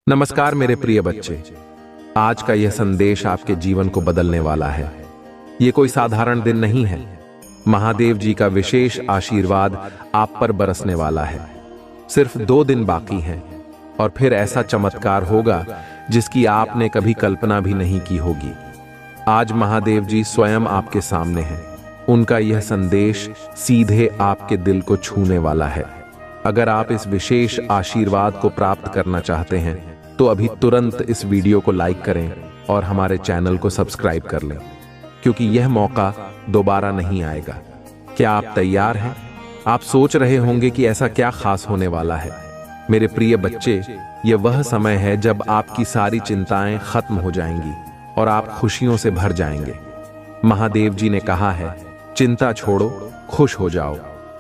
नमस्कार मेरे प्रिय बच्चे। आज का यह संदेश आपके जीवन को बदलने वाला है। ये कोई साधारण दिन नहीं है। महादेव जी का विशेष आशीर्वाद आप पर बरसने वाला है। सिर्फ 2 दिन बाकी हैं और फिर ऐसा चमत्कार होगा जिसकी आपने कभी कल्पना भी नहीं की होगी। आज महादेव जी स्वयं आपके सामने हैं। उनका यह संदेश सीधे आपके दिल को छूने वाला है। अगर आप इस विशेष आशीर्वाद को प्राप्त करना चाहते हैं तो अभी तुरंत इस वीडियो को लाइक करें और हमारे चैनल को सब्सक्राइब कर लें, क्योंकि यह मौका दोबारा नहीं आएगा। क्या आप तैयार हैं? आप सोच रहे होंगे कि ऐसा क्या खास होने वाला है। मेरे प्रिय बच्चे, यह वह समय है जब आपकी सारी चिंताएं खत्म हो जाएंगी और आप खुशियों से भर जाएंगे। महादेव जी ने कहा है, चिंता छोड़ो, खुश हो जाओ।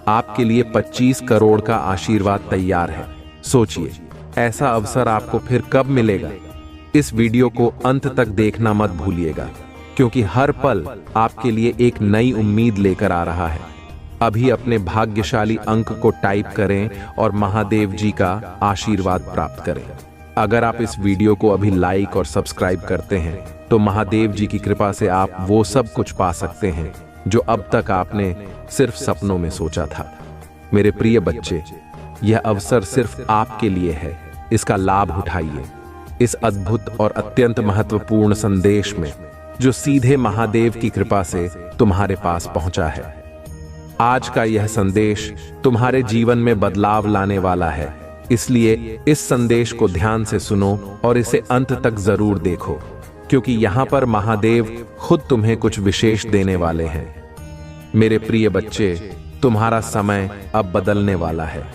आपके लिए 25 करोड़ का आशीर्वाद तैयार है। सोचिए, ऐसा अवसर आपको फिर कब मिलेगा? इस वीडियो को अंत तक देखना मत भूलिएगा, क्योंकि हर पल आपके लिए एक नई उम्मीद लेकर आ रहा है। अभी अपने भाग्यशाली अंक को टाइप करें और महादेव जी का आशीर्वाद प्राप्त करें। अगर आप इस वीडियो को अभी लाइक और सब्सक्राइब करते हैं तो महादेव जी की कृपा से आप वो सब कुछ पा सकते हैं जो अब तक आपने सिर्फ सपनों में सोचा था। मेरे प्रिय बच्चे, यह अवसर सिर्फ आपके लिए है। इसका लाभ उठाइए इस अद्भुत और अत्यंत महत्वपूर्ण संदेश में जो सीधे महादेव की कृपा से तुम्हारे पास पहुंचा है। आज का यह संदेश तुम्हारे जीवन में बदलाव लाने वाला है, इसलिए इस संदेश को ध्यान से सुनो और इसे अंत तक जरूर देखो, क्योंकि यहाँ पर महादेव खुद तुम्हें कुछ विशेष देने वाले हैं। मेरे प्रिय बच्चे, तुम्हारा समय अब बदलने वाला है।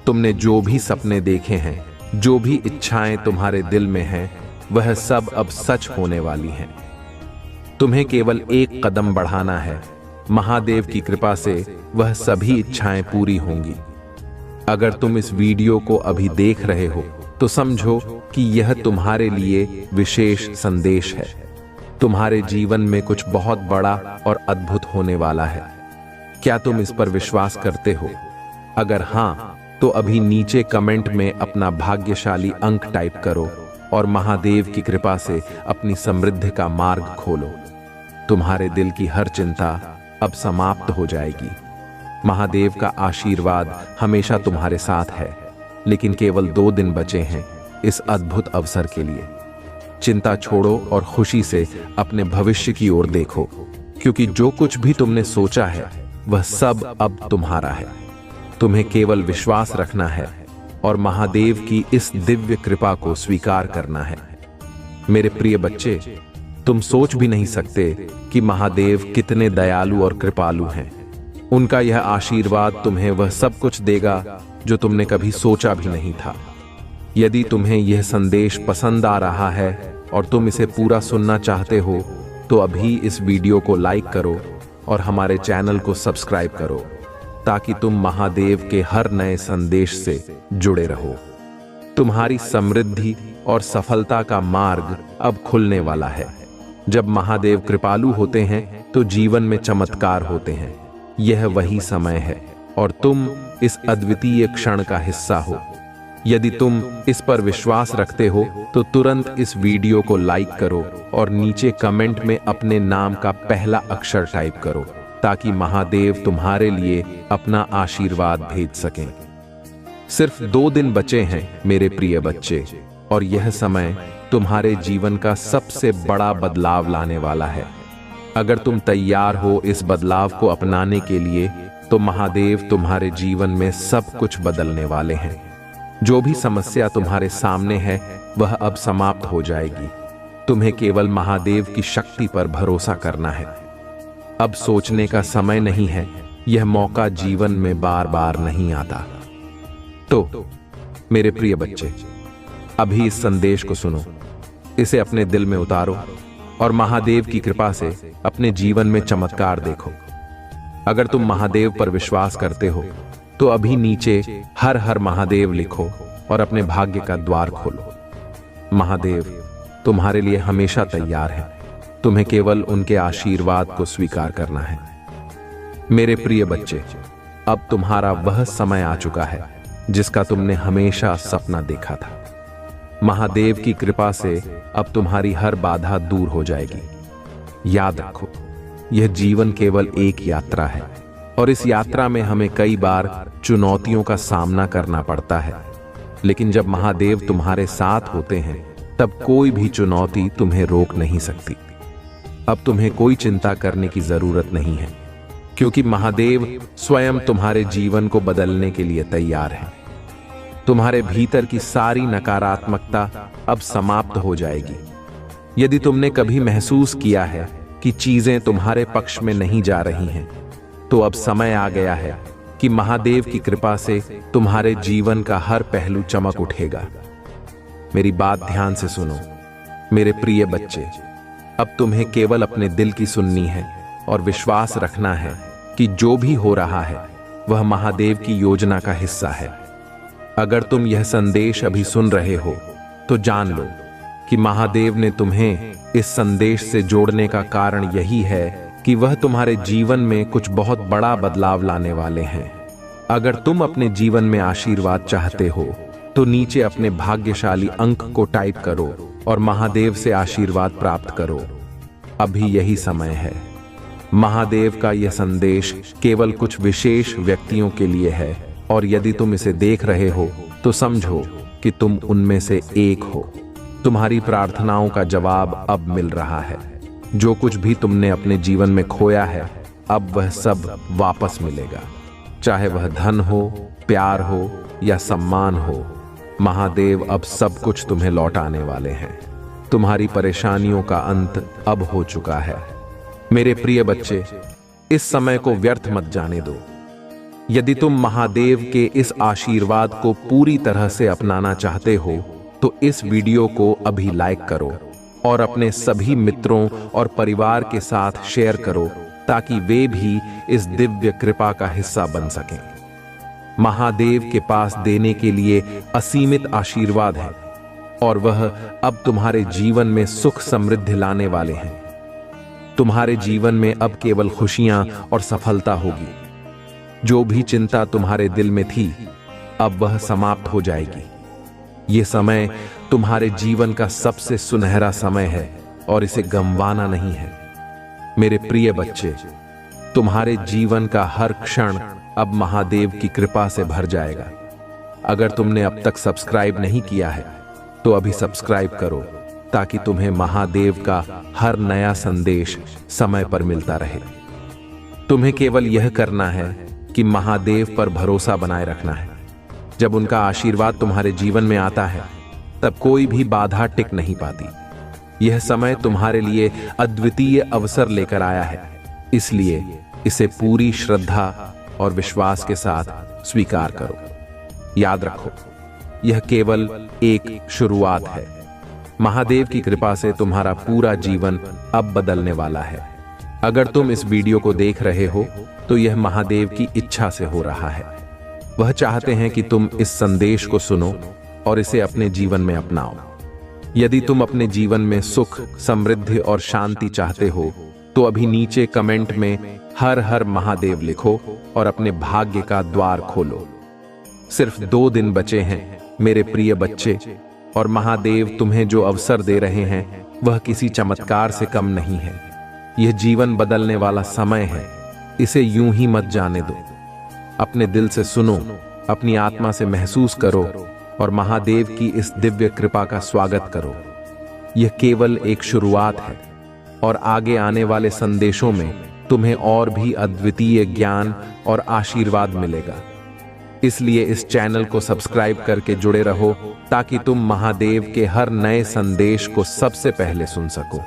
तुमने जो भी सपने देखे हैं, जो भी इच्छाएं तुम्हारे दिल में हैं, वह सब अब सच होने वाली हैं। तुम्हें केवल एक कदम बढ़ाना है। महादेव की कृपा से वह सभी इच्छाएं पूरी होंगी। अगर तुम इस वीडियो को अभी देख रहे हो तो समझो कि यह तुम्हारे लिए विशेष संदेश है। तुम्हारे जीवन में कुछ बहुत बड़ा और अद्भुत होने वाला है। क्या तुम इस पर विश्वास करते हो? अगर हाँ, तो अभी नीचे कमेंट में अपना भाग्यशाली अंक टाइप करो और महादेव की कृपा से अपनी समृद्धि का मार्ग खोलो। तुम्हारे दिल की हर चिंता अब समाप्त हो जाएगी। महादेव का आशीर्वाद हमेशा तुम्हारे साथ है, लेकिन केवल 2 दिन बचे हैं इस अद्भुत अवसर के लिए। चिंता छोड़ो और खुशी से अपने भविष्य की ओर देखो, क्योंकि जो कुछ भी तुमने सोचा है वह सब अब तुम्हारा है। तुम्हें केवल विश्वास रखना है और महादेव की इस दिव्य कृपा को स्वीकार करना है। मेरे प्रिय बच्चे, तुम सोच भी नहीं सकते कि महादेव कितने दयालु और कृपालु हैं। उनका यह आशीर्वाद तुम्हें वह सब कुछ देगा जो तुमने कभी सोचा भी नहीं था। यदि तुम्हें यह संदेश पसंद आ रहा है और तुम इसे पूरा सुनना चाहते हो तो अभी इस वीडियो को लाइक करो और हमारे चैनल को सब्सक्राइब करो, ताकि तुम महादेव के हर नए संदेश से जुड़े रहो। तुम्हारी समृद्धि और सफलता का मार्ग अब खुलने वाला है। जब महादेव कृपालु होते हैं तो जीवन में चमत्कार होते हैं। यह वही समय है और तुम इस अद्वितीय क्षण का हिस्सा हो। यदि तुम इस पर विश्वास रखते हो तो तुरंत इस वीडियो को लाइक करो और नीचे कमेंट में अपने नाम का पहला अक्षर टाइप करो, ताकि महादेव तुम्हारे लिए अपना आशीर्वाद भेज सकें। सिर्फ 2 दिन बचे हैं मेरे प्रिय बच्चे, और यह समय तुम्हारे जीवन का सबसे बड़ा बदलाव लाने वाला है। अगर तुम तैयार हो इस बदलाव को अपनाने के लिए तो महादेव तुम्हारे जीवन में सब कुछ बदलने वाले हैं। जो भी समस्या तुम्हारे सामने है वह अब समाप्त हो जाएगी। तुम्हें केवल महादेव की शक्ति पर भरोसा करना है। अब सोचने का समय नहीं है। यह मौका जीवन में बार बार नहीं आता। तो मेरे प्रिय बच्चे, अभी इस संदेश को सुनो, इसे अपने दिल में उतारो और महादेव की कृपा से अपने जीवन में चमत्कार देखो। अगर तुम महादेव पर विश्वास करते हो तो अभी नीचे हर हर महादेव लिखो और अपने भाग्य का द्वार खोलो। महादेव तुम्हारे लिए हमेशा तैयार है। तुम्हें केवल उनके आशीर्वाद को स्वीकार करना है। मेरे प्रिय बच्चे, अब तुम्हारा वह समय आ चुका है जिसका तुमने हमेशा सपना देखा था। महादेव की कृपा से अब तुम्हारी हर बाधा दूर हो जाएगी। याद रखो, यह जीवन केवल एक यात्रा है और इस यात्रा में हमें कई बार चुनौतियों का सामना करना पड़ता है, लेकिन जब महादेव तुम्हारे साथ होते हैं तब कोई भी चुनौती तुम्हें रोक नहीं सकती। अब तुम्हें कोई चिंता करने की जरूरत नहीं है, क्योंकि महादेव स्वयं तुम्हारे जीवन को बदलने के लिए तैयार है। तुम्हारे भीतर की सारी नकारात्मकता अब समाप्त हो जाएगी। यदि तुमने कभी महसूस किया है कि चीजें तुम्हारे पक्ष में नहीं जा रही हैं, तो अब समय आ गया है कि महादेव की कृपा से तुम्हारे जीवन का हर पहलू चमक उठेगा। मेरी बात ध्यान से सुनो मेरे प्रिय बच्चे। अब तुम्हें केवल अपने दिल की सुननी है और विश्वास रखना है कि जो भी हो रहा है वह महादेव की योजना का हिस्सा है। अगर तुम यह संदेश अभी सुन रहे हो तो जान लो कि महादेव ने तुम्हें इस संदेश से जोड़ने का कारण यही है कि वह तुम्हारे जीवन में कुछ बहुत बड़ा बदलाव लाने वाले हैं। अगर तुम अपने जीवन में आशीर्वाद चाहते हो तो नीचे अपने भाग्यशाली अंक को टाइप करो और महादेव से आशीर्वाद प्राप्त करो। अभी यही समय है। महादेव का यह संदेश केवल कुछ विशेष व्यक्तियों के लिए है और यदि तुम इसे देख रहे हो तो समझो कि तुम उनमें से एक हो। तुम्हारी प्रार्थनाओं का जवाब अब मिल रहा है। जो कुछ भी तुमने अपने जीवन में खोया है अब वह सब वापस मिलेगा, चाहे वह धन हो, प्यार हो या सम्मान हो। महादेव अब सब कुछ तुम्हें लौटाने वाले हैं। तुम्हारी परेशानियों का अंत अब हो चुका है। मेरे प्रिय बच्चे, इस समय को व्यर्थ मत जाने दो। यदि तुम महादेव के इस आशीर्वाद को पूरी तरह से अपनाना चाहते हो तो इस वीडियो को अभी लाइक करो और अपने सभी मित्रों और परिवार के साथ शेयर करो ताकि वे भी इस दिव्य कृपा का हिस्सा बन सकें। महादेव के पास देने के लिए असीमित आशीर्वाद है और वह अब तुम्हारे जीवन में सुख समृद्धि लाने वाले हैं। तुम्हारे जीवन में अब केवल खुशियां और सफलता होगी। जो भी चिंता तुम्हारे दिल में थी अब वह समाप्त हो जाएगी। ये समय तुम्हारे जीवन का सबसे सुनहरा समय है और इसे गंवाना नहीं है। मेरे प्रिय बच्चे, तुम्हारे जीवन का हर क्षण अब महादेव की कृपा से भर जाएगा। अगर तुमने अब तक सब्सक्राइब नहीं किया है तो अभी सब्सक्राइब करो ताकि तुम्हें महादेव का हर नया संदेश समय पर मिलता रहे। तुम्हें केवल यह करना है कि महादेव पर भरोसा बनाए रखना है। जब उनका आशीर्वाद तुम्हारे जीवन में आता है तब कोई भी बाधा टिक नहीं पाती। यह समय तुम्हारे लिए अद्वितीय अवसर लेकर आया है, इसलिए इसे पूरी श्रद्धा और विश्वास के साथ स्वीकार करो। याद रखो, यह केवल एक शुरुआत है। महादेव की कृपा से तुम्हारा पूरा जीवन अब बदलने वाला है। अगर तुम इस वीडियो को देख रहे हो तो यह महादेव की इच्छा से हो रहा है। वह चाहते हैं कि तुम इस संदेश को सुनो और इसे अपने जीवन में अपनाओ। यदि तुम अपने जीवन में सुख, समृद्धि और शांति चाहते हो तो अभी नीचे कमेंट में हर हर महादेव लिखो और अपने भाग्य का द्वार खोलो। सिर्फ 2 दिन बचे हैं मेरे प्रिय बच्चे, और महादेव तुम्हें जो अवसर दे रहे हैं वह किसी चमत्कार से कम नहीं है। यह जीवन बदलने वाला समय है, इसे यूं ही मत जाने दो। अपने दिल से सुनो, अपनी आत्मा से महसूस करो और महादेव की इस दिव्य कृपा का स्वागत करो। यह केवल एक शुरुआत है और आगे आने वाले संदेशों में तुम्हें और भी अद्वितीय ज्ञान और आशीर्वाद मिलेगा। इसलिए इस चैनल को सब्सक्राइब करके जुड़े रहो ताकि तुम महादेव के हर नए संदेश को सबसे पहले सुन सको।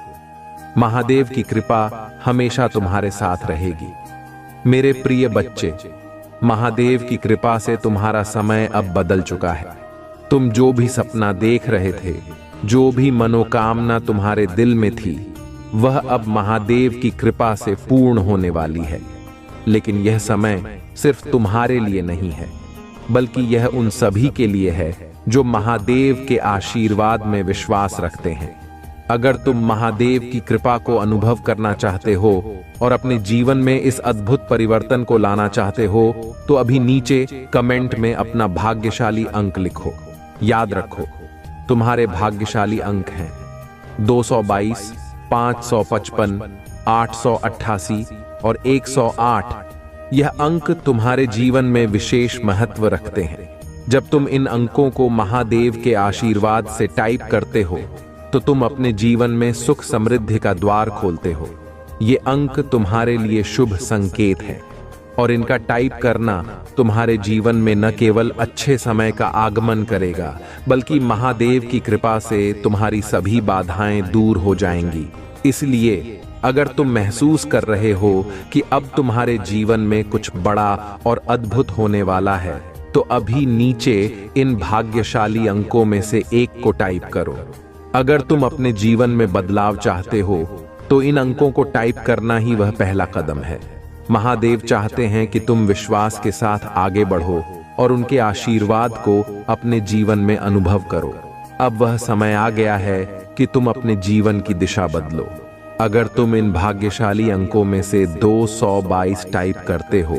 महादेव की कृपा हमेशा तुम्हारे साथ रहेगी। मेरे प्रिय बच्चे, महादेव की कृपा से तुम्हारा समय अब बदल चुका है। तुम जो भी सपना देख रहे थे, जो भी मनोकामना तुम्हारे दिल में थी, वह अब महादेव की कृपा से पूर्ण होने वाली है। लेकिन यह समय सिर्फ तुम्हारे लिए नहीं है, बल्कि यह उन सभी के लिए है जो महादेव के आशीर्वाद में विश्वास रखते हैं। अगर तुम महादेव की कृपा को अनुभव करना चाहते हो और अपने जीवन में इस अद्भुत परिवर्तन को लाना चाहते हो तो अभी नीचे कमेंट में अपना भाग्यशाली अंक लिखो। याद रखो, तुम्हारे भाग्यशाली अंक हैं 222, 555, 888 और 108। यह अंक तुम्हारे जीवन में विशेष महत्व रखते हैं। जब तुम इन अंकों को महादेव के आशीर्वाद से टाइप करते हो तो तुम अपने जीवन में सुख समृद्धि का द्वार खोलते हो। ये अंक तुम्हारे लिए शुभ संकेत है और इनका टाइप करना तुम्हारे जीवन में न केवल अच्छे समय का आगमन करेगा, बल्कि महादेव की कृपा से तुम्हारी सभी बाधाएं दूर हो जाएंगी। इसलिए अगर तुम महसूस कर रहे हो कि अब तुम्हारे जीवन में कुछ बड़ा और अद्भुत होने वाला है, तो अभी नीचे इन भाग्यशाली अंकों में से एक को टाइप करो। अगर तुम अपने जीवन में बदलाव चाहते हो तो इन अंकों को टाइप करना ही वह पहला कदम है। महादेव चाहते हैं कि तुम विश्वास के साथ आगे बढ़ो और उनके आशीर्वाद को अपने जीवन में अनुभव करो। अब वह समय आ गया है कि तुम अपने जीवन की दिशा बदलो। अगर तुम इन भाग्यशाली अंकों में से 222 टाइप करते हो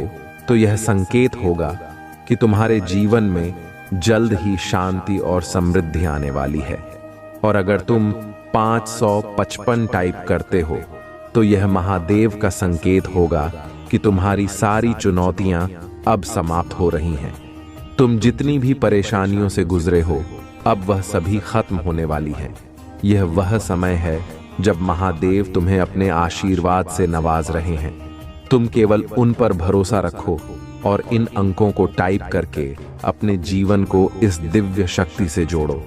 तो यह संकेत होगा कि तुम्हारे जीवन में जल्द ही शांति और समृद्धि आने वाली है। और अगर तुम 555 टाइप करते हो तो यह महादेव का संकेत होगा कि तुम्हारी सारी चुनौतियां अब समाप्त हो रही हैं। तुम जितनी भी परेशानियों से गुजरे हो, अब वह सभी खत्म होने वाली हैं। यह वह समय है जब महादेव तुम्हें अपने आशीर्वाद से नवाज रहे हैं। तुम केवल उन पर भरोसा रखो और इन अंकों को टाइप करके अपने जीवन को इस दिव्य शक्ति से जोड़ो।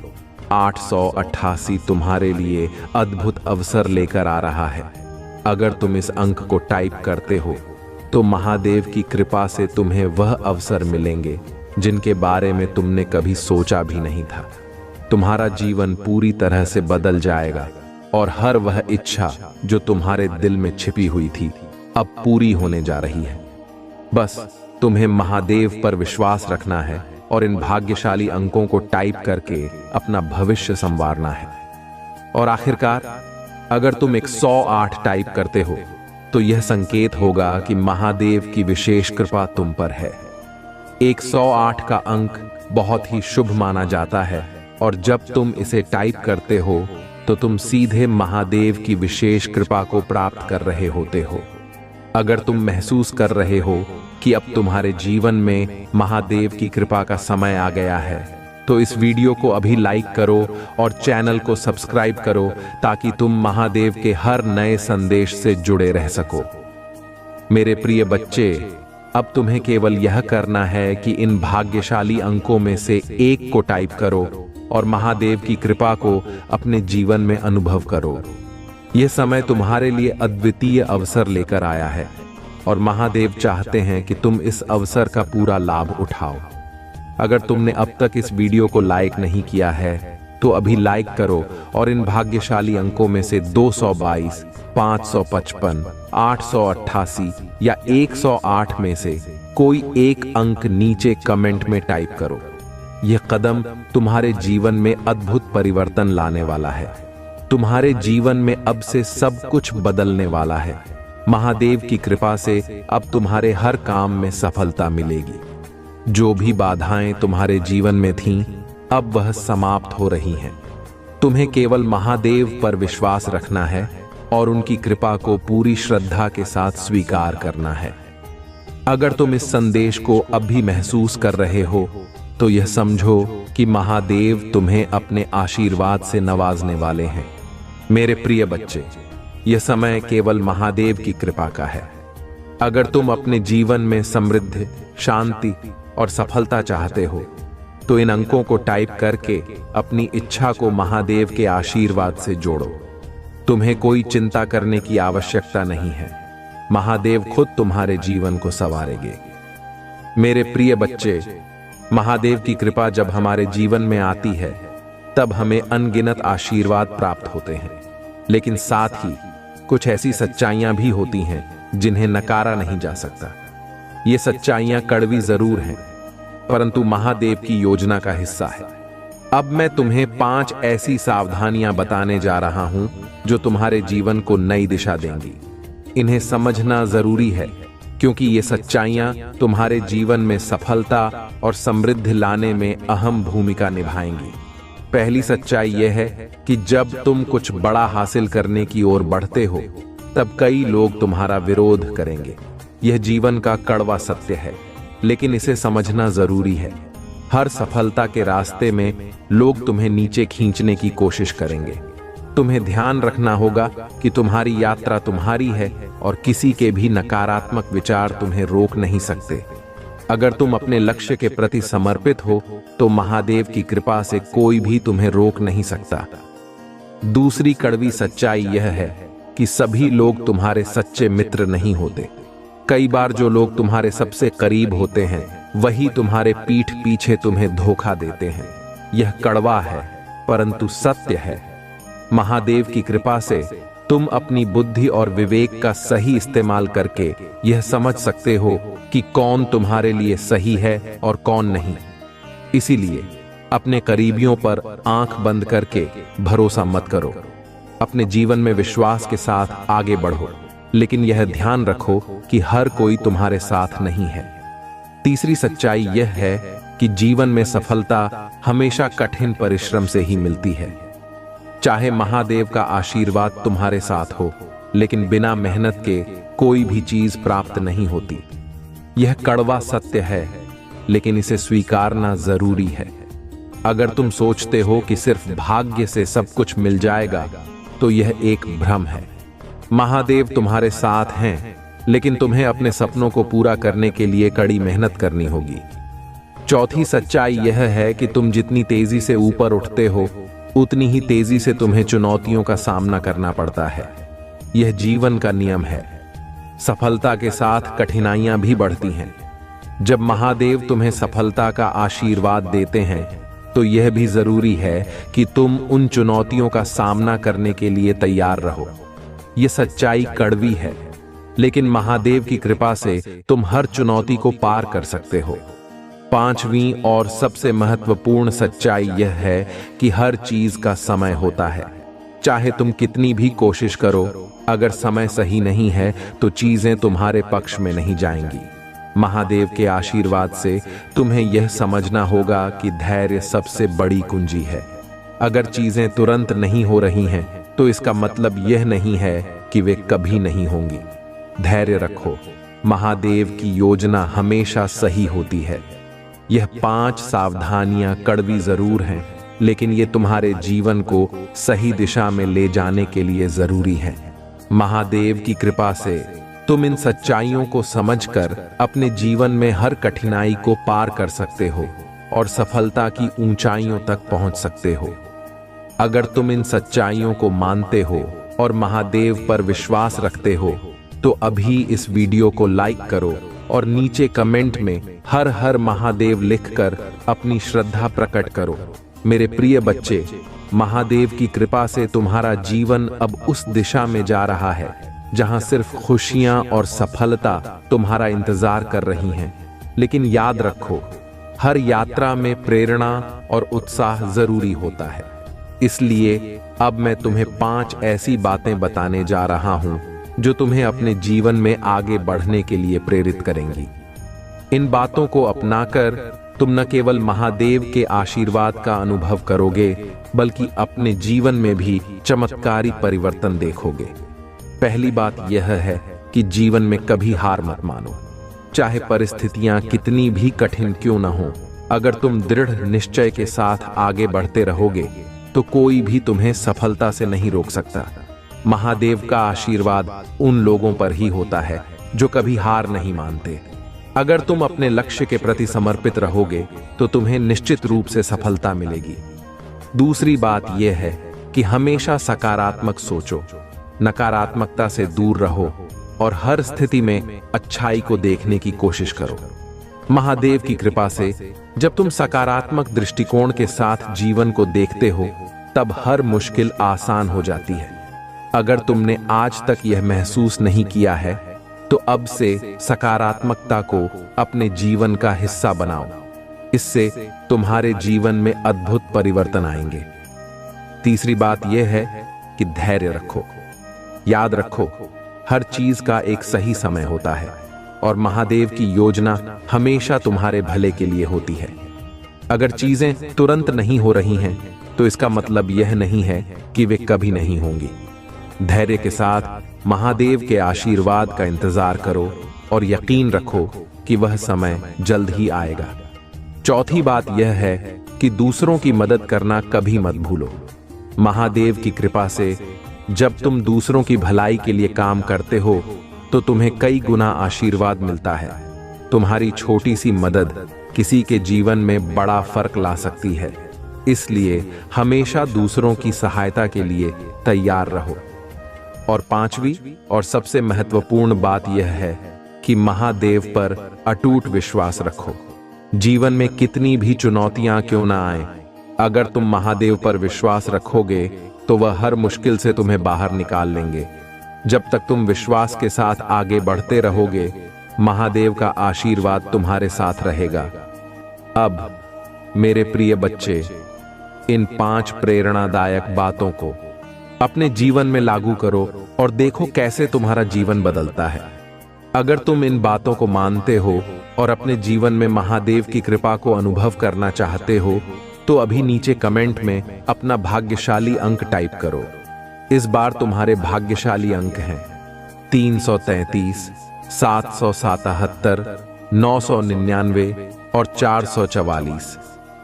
888 तुम्हारे लिए अद्भुत अवसर लेकर आ रहा है। अगर तुम इस अंक को टाइप करते हो तो महादेव की कृपा से तुम्हें वह अवसर मिलेंगे जिनके बारे में तुमने कभी सोचा भी नहीं था। तुम्हारा जीवन पूरी तरह से बदल जाएगा और हर वह इच्छा जो तुम्हारे दिल में छिपी हुई थी अब पूरी होने जा रही है। बस तुम्हें महादेव पर विश्वास रखना है और इन भाग्यशाली अंकों को टाइप करके अपना भविष्य संवारना है। और आखिरकार, अगर तुम 108 टाइप करते हो तो यह संकेत होगा कि महादेव की विशेष कृपा तुम पर है। 108 का अंक बहुत ही शुभ माना जाता है और जब तुम इसे टाइप करते हो तो तुम सीधे महादेव की विशेष कृपा को प्राप्त कर रहे होते हो। अगर तुम महसूस कर रहे हो कि अब तुम्हारे जीवन में महादेव की कृपा का समय आ गया है, तो इस वीडियो को अभी लाइक करो और चैनल को सब्सक्राइब करो ताकि तुम महादेव के हर नए संदेश से जुड़े रह सको। मेरे प्रिय बच्चे, अब तुम्हें केवल यह करना है कि इन भाग्यशाली अंकों में से एक को टाइप करो और महादेव की कृपा को अपने जीवन में अनुभव करो। यह समय तुम्हारे लिए अद्वितीय अवसर लेकर आया है और महादेव चाहते हैं कि तुम इस अवसर का पूरा लाभ उठाओ। अगर तुमने अब तक इस वीडियो को लाइक नहीं किया है तो अभी लाइक करो और इन भाग्यशाली अंकों में से 222, 555, 888 या 108 में से कोई एक अंक नीचे कमेंट में टाइप करो। यह कदम तुम्हारे जीवन में अद्भुत परिवर्तन लाने वाला है। तुम्हारे जीवन में अब से सब कुछ बदलने वाला है। महादेव की कृपा से अब तुम्हारे हर काम में सफलता मिलेगी। जो भी बाधाएं तुम्हारे जीवन में थीं, अब वह समाप्त हो रही हैं। तुम्हें केवल महादेव पर विश्वास रखना है और उनकी कृपा को पूरी श्रद्धा के साथ स्वीकार करना है। अगर तुम इस संदेश को अब भी महसूस कर रहे हो तो यह समझो कि महादेव तुम्हें अपने आशीर्वाद से नवाजने वाले हैं। मेरे प्रिय बच्चे, यह समय केवल महादेव की कृपा का है। अगर तुम अपने जीवन में समृद्धि, शांति और सफलता चाहते हो तो इन अंकों को टाइप करके अपनी इच्छा को महादेव के आशीर्वाद से जोड़ो। तुम्हें कोई चिंता करने की आवश्यकता नहीं है। महादेव खुद तुम्हारे जीवन को संवारेंगे। मेरे प्रिय बच्चे, महादेव की कृपा जब हमारे जीवन में आती है तब हमें अनगिनत आशीर्वाद प्राप्त होते हैं, लेकिन साथ ही कुछ ऐसी सच्चाइयां भी होती हैं जिन्हें नकारा नहीं जा सकता। ये सच्चाइयां कड़वी जरूर हैं, परंतु महादेव की योजना का हिस्सा है। अब मैं तुम्हें 5 ऐसी सावधानियां बताने जा रहा हूं जो तुम्हारे जीवन को नई दिशा देंगी। इन्हें समझना जरूरी है क्योंकि ये सच्चाइयां तुम्हारे जीवन में सफलता और समृद्धि लाने में अहम भूमिका निभाएंगी। पहली सच्चाई यह है कि जब तुम कुछ बड़ा हासिल करने की ओर बढ़ते हो तब कई लोग तुम्हारा विरोध करेंगे। यह जीवन का कड़वा सत्य है, लेकिन इसे समझना जरूरी है। हर सफलता के रास्ते में लोग तुम्हें नीचे खींचने की कोशिश करेंगे। तुम्हें ध्यान रखना होगा कि तुम्हारी यात्रा तुम्हारी है और किसी के भी नकारात्मक विचार तुम्हें रोक नहीं सकते। अगर तुम अपने लक्ष्य के प्रति समर्पित हो तो महादेव की कृपा से कोई भी तुम्हें रोक नहीं सकता। दूसरी कड़वी सच्चाई यह है कि सभी लोग तुम्हारे सच्चे मित्र नहीं होते। कई बार जो लोग तुम्हारे सबसे करीब होते हैं वही तुम्हारे पीठ पीछे तुम्हें धोखा देते हैं। यह कड़वा है परंतु सत्य है। महादेव की कृपा से तुम अपनी बुद्धि और विवेक का सही इस्तेमाल करके यह समझ सकते हो कि कौन तुम्हारे लिए सही है और कौन नहीं। इसीलिए अपने करीबियों पर आंख बंद करके भरोसा मत करो। अपने जीवन में विश्वास के साथ आगे बढ़ो, लेकिन यह ध्यान रखो कि हर कोई तुम्हारे साथ नहीं है। तीसरी सच्चाई यह है कि जीवन में सफलता हमेशा कठिन परिश्रम से ही मिलती है। चाहे महादेव का आशीर्वाद तुम्हारे साथ हो, लेकिन बिना मेहनत के कोई भी चीज प्राप्त नहीं होती। यह कड़वा सत्य है, लेकिन इसे स्वीकारना जरूरी है। अगर तुम सोचते हो कि सिर्फ भाग्य से सब कुछ मिल जाएगा तो यह एक भ्रम है। महादेव तुम्हारे साथ हैं, लेकिन तुम्हें अपने सपनों को पूरा करने के लिए कड़ी मेहनत करनी होगी। चौथी सच्चाई यह है कि तुम जितनी तेजी से ऊपर उठते हो उतनी ही तेजी से तुम्हें चुनौतियों का सामना करना पड़ता है। यह जीवन का नियम है। सफलता के साथ कठिनाइयां भी बढ़ती हैं। जब महादेव तुम्हें सफलता का आशीर्वाद देते हैं तो यह भी जरूरी है कि तुम उन चुनौतियों का सामना करने के लिए तैयार रहो। यह सच्चाई कड़वी है, लेकिन महादेव की कृपा से तुम हर चुनौती को पार कर सकते हो। पांचवीं और सबसे महत्वपूर्ण सच्चाई यह है कि हर चीज का समय होता है। चाहे तुम कितनी भी कोशिश करो, अगर समय सही नहीं है तो चीजें तुम्हारे पक्ष में नहीं जाएंगी। महादेव के आशीर्वाद से तुम्हें यह समझना होगा कि धैर्य सबसे बड़ी कुंजी है। अगर चीजें तुरंत नहीं हो रही हैं तो इसका मतलब यह नहीं है कि वे कभी नहीं होंगी। धैर्य रखो, महादेव की योजना हमेशा सही होती है। यह 5 सावधानियां कड़वी जरूर हैं, लेकिन ये तुम्हारे जीवन को सही दिशा में ले जाने के लिए जरूरी है। महादेव की कृपा से तुम इन सच्चाइयों को समझकर अपने जीवन में हर कठिनाई को पार कर सकते हो और सफलता की ऊंचाइयों तक पहुंच सकते हो। अगर तुम इन सच्चाइयों को मानते हो और महादेव पर विश्वास रखते हो तो अभी इस वीडियो को लाइक करो और नीचे कमेंट में हर हर महादेव लिखकर अपनी श्रद्धा प्रकट करो। मेरे प्रिय बच्चे, महादेव की कृपा से तुम्हारा जीवन अब उस दिशा में जा रहा है जहां सिर्फ खुशियां और सफलता तुम्हारा इंतजार कर रही हैं। लेकिन याद रखो, हर यात्रा में प्रेरणा और उत्साह जरूरी होता है। इसलिए अब मैं तुम्हें 5 ऐसी बातें बताने जा रहा हूं जो तुम्हें अपने जीवन में आगे बढ़ने के लिए प्रेरित करेंगी। इन बातों को अपनाकर तुम न केवल महादेव के आशीर्वाद का अनुभव करोगे, बल्कि अपने जीवन में भी चमत्कारी परिवर्तन देखोगे। पहली बात यह है कि जीवन में कभी हार मत मानो। चाहे परिस्थितियां कितनी भी कठिन क्यों न हो, अगर तुम दृढ़ निश्चय के साथ आगे बढ़ते रहोगे तो कोई भी तुम्हें सफलता से नहीं रोक सकता। महादेव का आशीर्वाद उन लोगों पर ही होता है जो कभी हार नहीं मानते। अगर तुम अपने लक्ष्य के प्रति समर्पित रहोगे तो तुम्हें निश्चित रूप से सफलता मिलेगी। दूसरी बात यह है कि हमेशा सकारात्मक सोचो, नकारात्मकता से दूर रहो और हर स्थिति में अच्छाई को देखने की कोशिश करो। महादेव की कृपा से जब तुम सकारात्मक दृष्टिकोण के साथ जीवन को देखते हो तब हर मुश्किल आसान हो जाती है। अगर तुमने आज तक यह महसूस नहीं किया है तो अब से सकारात्मकता को अपने जीवन का हिस्सा बनाओ। इससे तुम्हारे जीवन में अद्भुत परिवर्तन आएंगे। तीसरी बात यह है कि धैर्य रखो। याद रखो, हर चीज का एक सही समय होता है और महादेव की योजना हमेशा तुम्हारे भले के लिए होती है। अगर चीजें तुरंत नहीं हो रही हैं तो इसका मतलब यह नहीं है कि वे कभी नहीं होंगी। धैर्य के साथ महादेव के आशीर्वाद का इंतजार करो और यकीन रखो कि वह समय जल्द ही आएगा। चौथी बात यह है कि दूसरों की मदद करना कभी मत भूलो। महादेव की कृपा से जब तुम दूसरों की भलाई के लिए काम करते हो तो तुम्हें कई गुना आशीर्वाद मिलता है। तुम्हारी छोटी सी मदद किसी के जीवन में बड़ा फर्क ला सकती है। इसलिए हमेशा दूसरों की सहायता के लिए तैयार रहो। और पांचवी और सबसे महत्वपूर्ण बात यह है कि महादेव पर अटूट विश्वास रखो। जीवन में कितनी भी चुनौतियां क्यों ना आए, अगर तुम महादेव पर विश्वास रखोगे तो वह हर मुश्किल से तुम्हें बाहर निकाल लेंगे। जब तक तुम विश्वास के साथ आगे बढ़ते रहोगे, महादेव का आशीर्वाद तुम्हारे साथ रहेगा। अब मेरे प्रिय बच्चे, इन 5 प्रेरणादायक बातों को अपने जीवन में लागू करो और देखो कैसे तुम्हारा जीवन बदलता है। अगर तुम इन बातों को मानते हो और अपने जीवन में महादेव की कृपा को अनुभव करना चाहते हो तो अभी नीचे कमेंट में अपना भाग्यशाली अंक टाइप करो। इस बार तुम्हारे भाग्यशाली अंक हैं 333, 777, 999 और 444।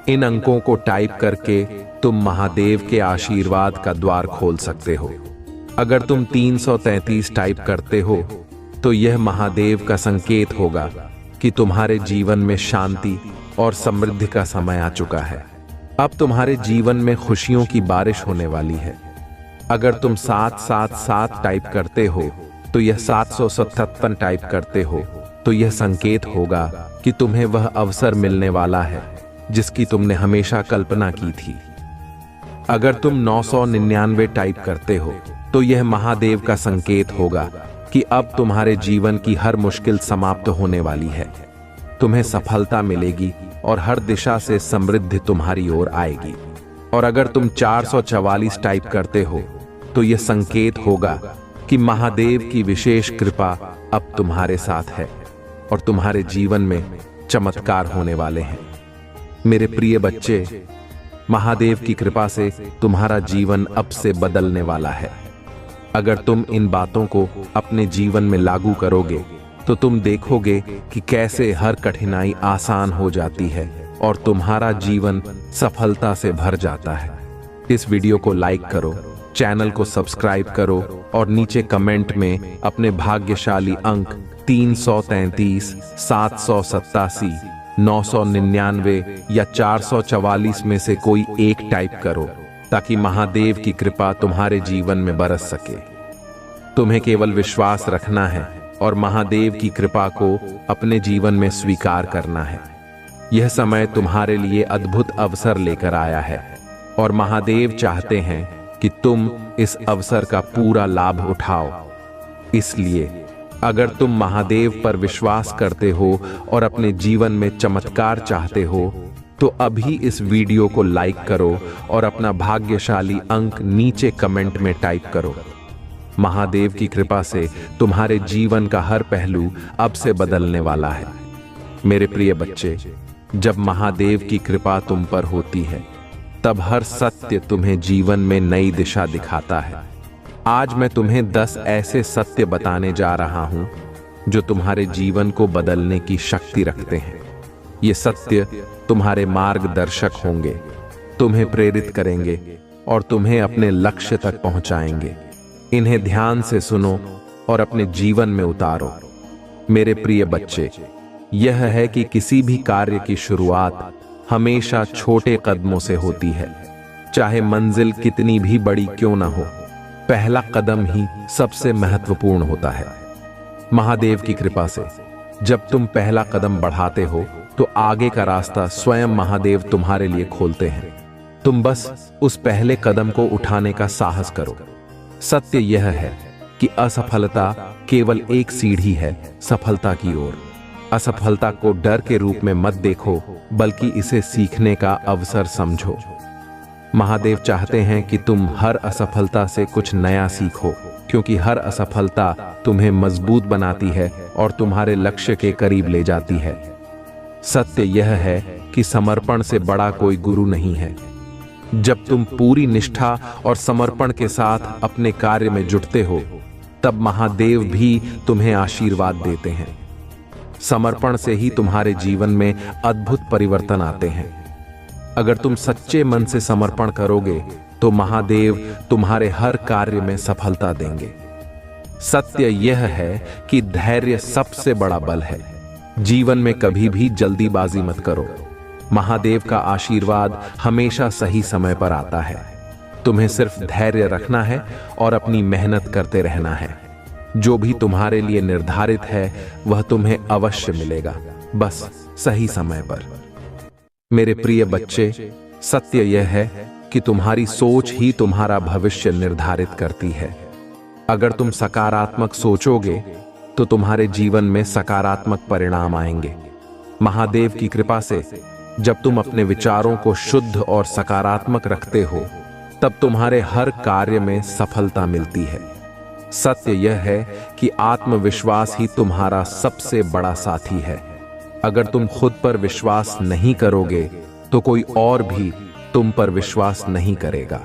इन अंकों को टाइप करके तुम महादेव के आशीर्वाद का द्वार खोल सकते हो। अगर तुम 333 टाइप करते हो तो यह महादेव का संकेत होगा कि तुम्हारे जीवन में शांति और समृद्धि का समय आ चुका है। अब तुम्हारे जीवन में खुशियों की बारिश होने वाली है। अगर तुम 777 टाइप करते हो तो यह 777 टाइप करते हो तो यह संकेत होगा कि तुम्हें वह अवसर मिलने वाला है जिसकी तुमने हमेशा कल्पना की थी। अगर तुम 999 टाइप करते हो तो यह महादेव का संकेत होगा कि अब तुम्हारे जीवन की हर मुश्किल समाप्त होने वाली है। तुम्हें सफलता मिलेगी और हर दिशा से समृद्धि तुम्हारी ओर आएगी। और अगर तुम 444 टाइप करते हो तो यह संकेत होगा कि महादेव की विशेष कृपा अब तुम्हारे साथ है और तुम्हारे जीवन में चमत्कार होने वाले हैं। मेरे प्रिय बच्चे, महादेव की कृपा से तुम्हारा जीवन अब से बदलने वाला है। अगर तुम इन बातों को अपने जीवन में लागू करोगे तो तुम देखोगे कि कैसे हर कठिनाई आसान हो जाती है और तुम्हारा जीवन सफलता से भर जाता है। इस वीडियो को लाइक करो, चैनल को सब्सक्राइब करो और नीचे कमेंट में अपने भाग्यशाली अंक 333, 787, 999 या 444 में से कोई एक टाइप करो ताकि महादेव की कृपा तुम्हारे जीवन में बरस सके। तुम्हें केवल विश्वास रखना है और महादेव की कृपा को अपने जीवन में स्वीकार करना है। यह समय तुम्हारे लिए अद्भुत अवसर लेकर आया है और महादेव चाहते हैं कि तुम इस अवसर का पूरा लाभ उठाओ। इसलिए अगर तुम महादेव पर विश्वास करते हो और अपने जीवन में चमत्कार चाहते हो तो अभी इस वीडियो को लाइक करो और अपना भाग्यशाली अंक नीचे कमेंट में टाइप करो। महादेव की कृपा से तुम्हारे जीवन का हर पहलू अब से बदलने वाला है। मेरे प्रिय बच्चे, जब महादेव की कृपा तुम पर होती है तब हर सत्य तुम्हें जीवन में नई दिशा दिखाता है। आज मैं तुम्हें 10 ऐसे सत्य बताने जा रहा हूं जो तुम्हारे जीवन को बदलने की शक्ति रखते हैं। ये सत्य तुम्हारे मार्गदर्शक होंगे, तुम्हें प्रेरित करेंगे और तुम्हें अपने लक्ष्य तक पहुंचाएंगे। इन्हें ध्यान से सुनो और अपने जीवन में उतारो। मेरे प्रिय बच्चे, यह है कि किसी भी कार्य की शुरुआत हमेशा छोटे कदमों से होती है। चाहे मंजिल कितनी भी बड़ी क्यों ना हो, पहला कदम ही सबसे महत्वपूर्ण होता है। महादेव की कृपा से जब तुम पहला कदम बढ़ाते हो तो आगे का रास्ता स्वयं महादेव तुम्हारे लिए खोलते हैं। तुम बस उस पहले कदम को उठाने का साहस करो। सत्य यह है कि असफलता केवल एक सीढ़ी है सफलता की ओर। असफलता को डर के रूप में मत देखो, बल्कि इसे सीखने का अवसर समझो। महादेव चाहते हैं कि तुम हर असफलता से कुछ नया सीखो, क्योंकि हर असफलता तुम्हें मजबूत बनाती है और तुम्हारे लक्ष्य के करीब ले जाती है। सत्य यह है कि समर्पण से बड़ा कोई गुरु नहीं है। जब तुम पूरी निष्ठा और समर्पण के साथ अपने कार्य में जुटते हो, तब महादेव भी तुम्हें आशीर्वाद देते हैं। समर्पण से ही तुम्हारे जीवन में अद्भुत परिवर्तन आते हैं। अगर तुम सच्चे मन से समर्पण करोगे तो महादेव तुम्हारे हर कार्य में सफलता देंगे। सत्य यह है कि धैर्य सबसे बड़ा बल है। जीवन में कभी भी जल्दीबाजी मत करो। महादेव का आशीर्वाद हमेशा सही समय पर आता है। तुम्हें सिर्फ धैर्य रखना है और अपनी मेहनत करते रहना है। जो भी तुम्हारे लिए निर्धारित है वह तुम्हें अवश्य मिलेगा, बस सही समय पर। मेरे प्रिय बच्चे, सत्य यह है कि तुम्हारी सोच ही तुम्हारा भविष्य निर्धारित करती है। अगर तुम सकारात्मक सोचोगे तो तुम्हारे जीवन में सकारात्मक परिणाम आएंगे। महादेव की कृपा से जब तुम अपने विचारों को शुद्ध और सकारात्मक रखते हो, तब तुम्हारे हर कार्य में सफलता मिलती है। सत्य यह है कि आत्मविश्वास ही तुम्हारा सबसे बड़ा साथी है। अगर तुम खुद पर विश्वास नहीं करोगे तो कोई और भी तुम पर विश्वास नहीं करेगा।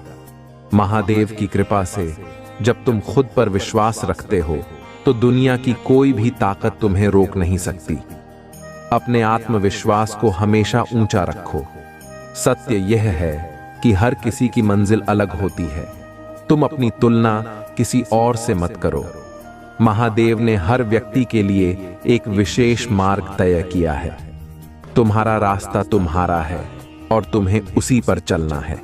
महादेव की कृपा से जब तुम खुद पर विश्वास रखते हो तो दुनिया की कोई भी ताकत तुम्हें रोक नहीं सकती। अपने आत्मविश्वास को हमेशा ऊंचा रखो। सत्य यह है कि हर किसी की मंजिल अलग होती है। तुम अपनी तुलना किसी और से मत करो। महादेव ने हर व्यक्ति के लिए एक विशेष मार्ग तय किया है। तुम्हारा रास्ता तुम्हारा है और तुम्हें उसी पर चलना है।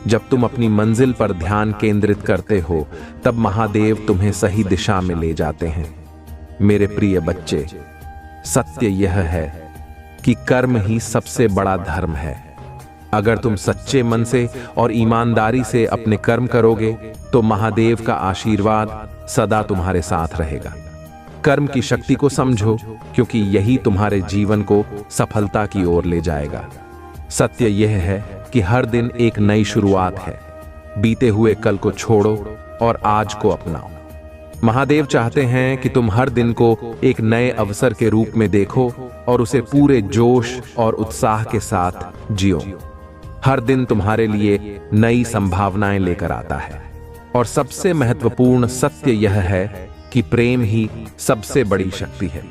जब तुम अपनी मंजिल पर ध्यान केंद्रित करते हो, तब महादेव तुम्हें सही दिशा में ले जाते हैं। मेरे प्रिय बच्चे, सत्य यह है कि कर्म ही सबसे बड़ा धर्म है। अगर तुम सच्चे मन से और ईमानदारी से अपने कर्म करोगे तो महादेव का आशीर्वाद सदा तुम्हारे साथ रहेगा। कर्म की शक्ति को समझो, क्योंकि यही तुम्हारे जीवन को सफलता की ओर ले जाएगा। सत्य यह है कि हर दिन एक नई शुरुआत है। बीते हुए कल को छोड़ो और आज को अपनाओ। महादेव चाहते हैं कि तुम हर दिन को एक नए अवसर के रूप में देखो और उसे पूरे जोश और उत्साह के साथ जियो। हर दिन तुम्हारे लिए नई संभावनाएं लेकर आता है। और सबसे महत्वपूर्ण सत्य यह है कि प्रेम ही सबसे बड़ी शक्ति है।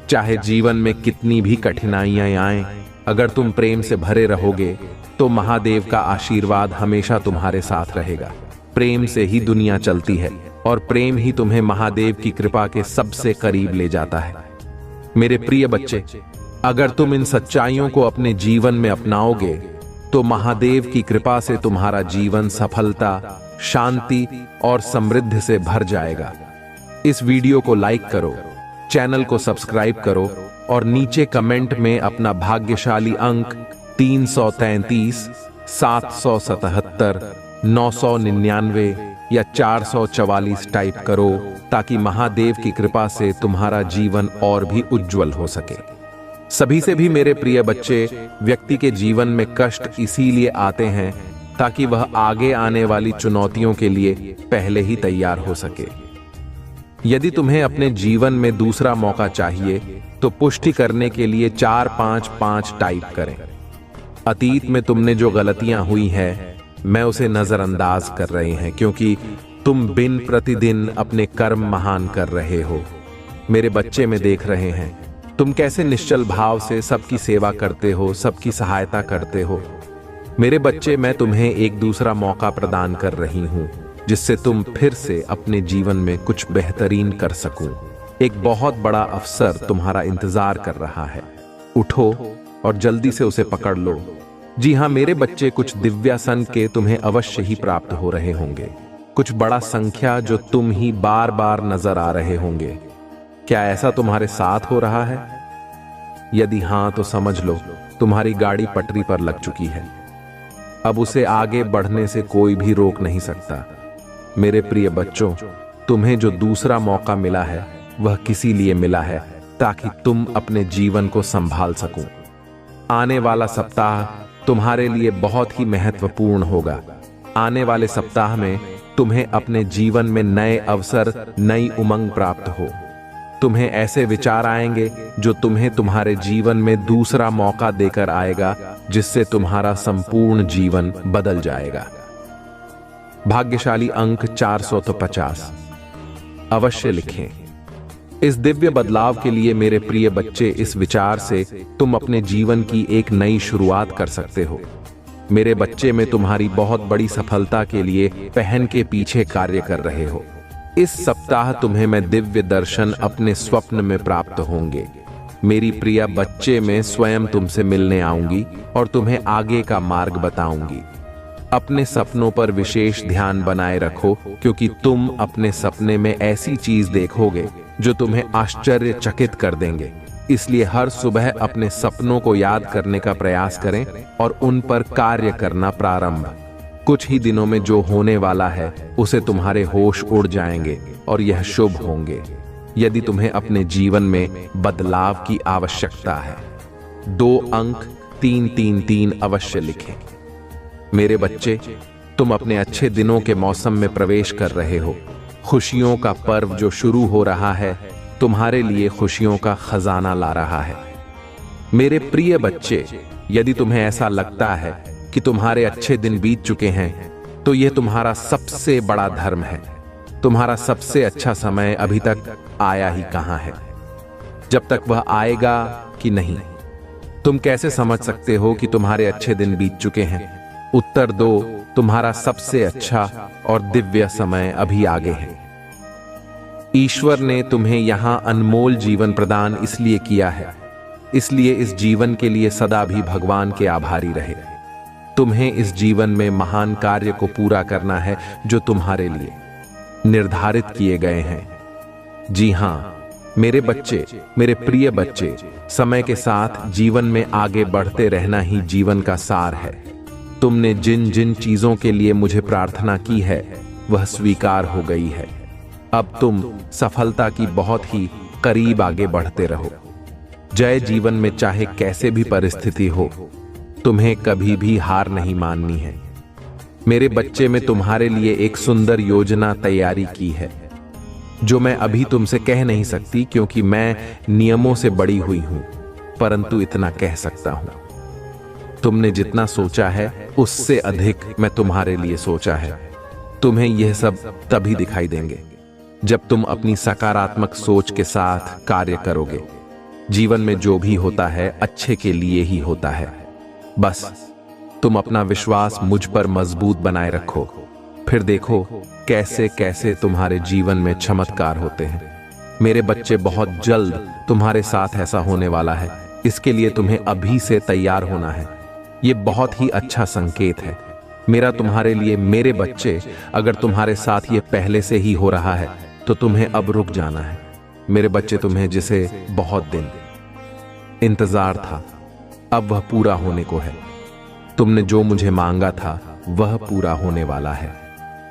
चाहे जीवन में कितनी भी कठिनाइयां आएं, अगर तुम प्रेम से भरे रहोगे तो महादेव का आशीर्वाद हमेशा तुम्हारे साथ रहेगा। प्रेम से ही दुनिया चलती है और प्रेम ही तुम्हें महादेव की कृपा के सबसे करीब ले जाता है। मेरे प्रिय बच्चे, अगर तुम इन सच्चाइयों को अपने जीवन में अपनाओगे तो महादेव की कृपा से तुम्हारा जीवन सफलता, शांति और समृद्धि से भर जाएगा। इस वीडियो को लाइक करो, चैनल को सब्सक्राइब करो और नीचे कमेंट में अपना भाग्यशाली अंक 333, 777, 999 या 444 टाइप करो, ताकि महादेव की कृपा से तुम्हारा जीवन और भी उज्जवल हो सके। सभी से भी मेरे प्रिय बच्चे, व्यक्ति के जीवन में कष्ट इसीलिए आते हैं ताकि वह आगे आने वाली चुनौतियों के लिए पहले ही तैयार हो सके। यदि तुम्हें अपने जीवन में दूसरा मौका चाहिए तो पुष्टि करने के लिए 455 टाइप करें। अतीत में तुमने जो गलतियां हुई हैं, मैं उसे नजरअंदाज कर रहे हैं, क्योंकि तुम दिन प्रतिदिन अपने कर्म महान कर रहे हो। मेरे बच्चे में देख रहे हैं तुम कैसे निश्चल भाव से सबकी सेवा करते हो, सबकी सहायता करते हो। मेरे बच्चे, मैं तुम्हें एक दूसरा मौका प्रदान कर रही हूं, जिससे तुम फिर से अपने जीवन में कुछ बेहतरीन कर सकूं। एक बहुत बड़ा अवसर तुम्हारा इंतजार कर रहा है। उठो और जल्दी से उसे पकड़ लो। जी हाँ मेरे बच्चे, कुछ दिव्यासन के तुम्हें अवश्य ही प्राप्त हो रहे होंगे। कुछ बड़ा संख्या जो तुम ही बार बार नजर आ रहे होंगे। क्या ऐसा तुम्हारे साथ हो रहा है? यदि हां तो समझ लो तुम्हारी गाड़ी पटरी पर लग चुकी है। अब उसे आगे बढ़ने से कोई भी रोक नहीं सकता। मेरे प्रिय बच्चों, तुम्हें जो दूसरा मौका मिला है वह किसी लिए मिला है ताकि तुम अपने जीवन को संभाल सको। आने वाला सप्ताह तुम्हारे लिए बहुत ही महत्वपूर्ण होगा। आने वाले सप्ताह में तुम्हें अपने जीवन में नए अवसर, नई उमंग प्राप्त हो। तुम्हें ऐसे विचार आएंगे जो तुम्हें तुम्हारे जीवन में दूसरा मौका देकर आएगा जिससे तुम्हारा संपूर्ण जीवन बदल जाएगा। भाग्यशाली अंक 450। अवश्य लिखें। इस दिव्य बदलाव के लिए मेरे प्रिय बच्चे, इस विचार से तुम अपने जीवन की एक नई शुरुआत कर सकते हो। मेरे बच्चे में तुम्हारी बहुत बड़ी सफलता के लिए पहन के पीछे कार्य कर रहे हो। इस सप्ताह तुम्हें मैं दिव्य दर्शन अपने स्वप्न में प्राप्त होंगे। मेरी प्रिय बच्चे, मैं स्वयं तुमसे मिलने आऊंगी और तुम्हें आगे का मार्ग बताऊंगी। अपने सपनों पर विशेष ध्यान बनाए रखो, क्योंकि तुम अपने सपने में ऐसी चीज देखोगे जो तुम्हें आश्चर्यचकित कर देंगे। इसलिए हर सुबह अपने सपनों को याद करने का प्रयास करें और उन पर कार्य करना प्रारंभ। कुछ ही दिनों में जो होने वाला है उसे तुम्हारे होश उड़ जाएंगे और यह शुभ होंगे। यदि तुम्हें अपने जीवन में बदलाव की आवश्यकता है, 2 अंक 333 अवश्य लिखें। मेरे बच्चे, तुम अपने अच्छे दिनों के मौसम में प्रवेश कर रहे हो। खुशियों का पर्व जो शुरू हो रहा है तुम्हारे लिए खुशियों का खजाना ला रहा है। मेरे प्रिय बच्चे, यदि तुम्हें ऐसा लगता है कि तुम्हारे अच्छे दिन बीत चुके हैं, तो यह तुम्हारा सबसे बड़ा धर्म है। तुम्हारा सबसे अच्छा समय अभी तक आया ही कहां है। जब तक वह आएगा कि नहीं, तुम कैसे समझ सकते हो कि तुम्हारे अच्छे दिन बीत चुके हैं? उत्तर दो, तुम्हारा सबसे अच्छा और दिव्य समय अभी आगे है। ईश्वर ने तुम्हें यहां अनमोल जीवन प्रदान इसलिए किया है, इसलिए इस जीवन के लिए सदा भी भगवान के आभारी रहे। तुम्हें इस जीवन में महान कार्य को पूरा करना है जो तुम्हारे लिए निर्धारित किए गए हैं। जी हां मेरे बच्चे, मेरे प्रिय बच्चे, समय के साथ जीवन में आगे बढ़ते रहना ही जीवन का सार है। तुमने जिन जिन चीजों के लिए मुझे प्रार्थना की है वह स्वीकार हो गई है। अब तुम सफलता की बहुत ही करीब आगे बढ़ते रहो। जय जीवन में चाहे कैसे भी परिस्थिति हो, तुम्हें कभी भी हार नहीं माननी है। मेरे बच्चे, में तुम्हारे लिए एक सुंदर योजना तैयारी की है जो मैं अभी तुमसे कह नहीं सकती, क्योंकि मैं नियमों से बड़ी हुई हूं, परंतु इतना कह सकता हूं। तुमने जितना सोचा है उससे अधिक मैं तुम्हारे लिए सोचा है। तुम्हें यह सब तभी दिखाई देंगे जब तुम अपनी सकारात्मक सोच के साथ कार्य करोगे। जीवन में जो भी होता है अच्छे के लिए ही होता है। बस तुम अपना विश्वास मुझ पर मजबूत बनाए रखो, फिर देखो कैसे कैसे तुम्हारे जीवन में चमत्कार होते हैं। मेरे बच्चे, बहुत जल्द तुम्हारे साथ ऐसा होने वाला है। इसके लिए तुम्हें अभी से तैयार होना है। ये बहुत ही अच्छा संकेत है मेरा तुम्हारे लिए। मेरे बच्चे, अगर तुम्हारे साथ ये पहले से ही हो रहा है तो तुम्हें अब रुक जाना है। मेरे बच्चे, तुम्हें जिसे बहुत दिन इंतजार था, अब वह पूरा होने को है। तुमने जो मुझे मांगा था वह पूरा होने वाला है।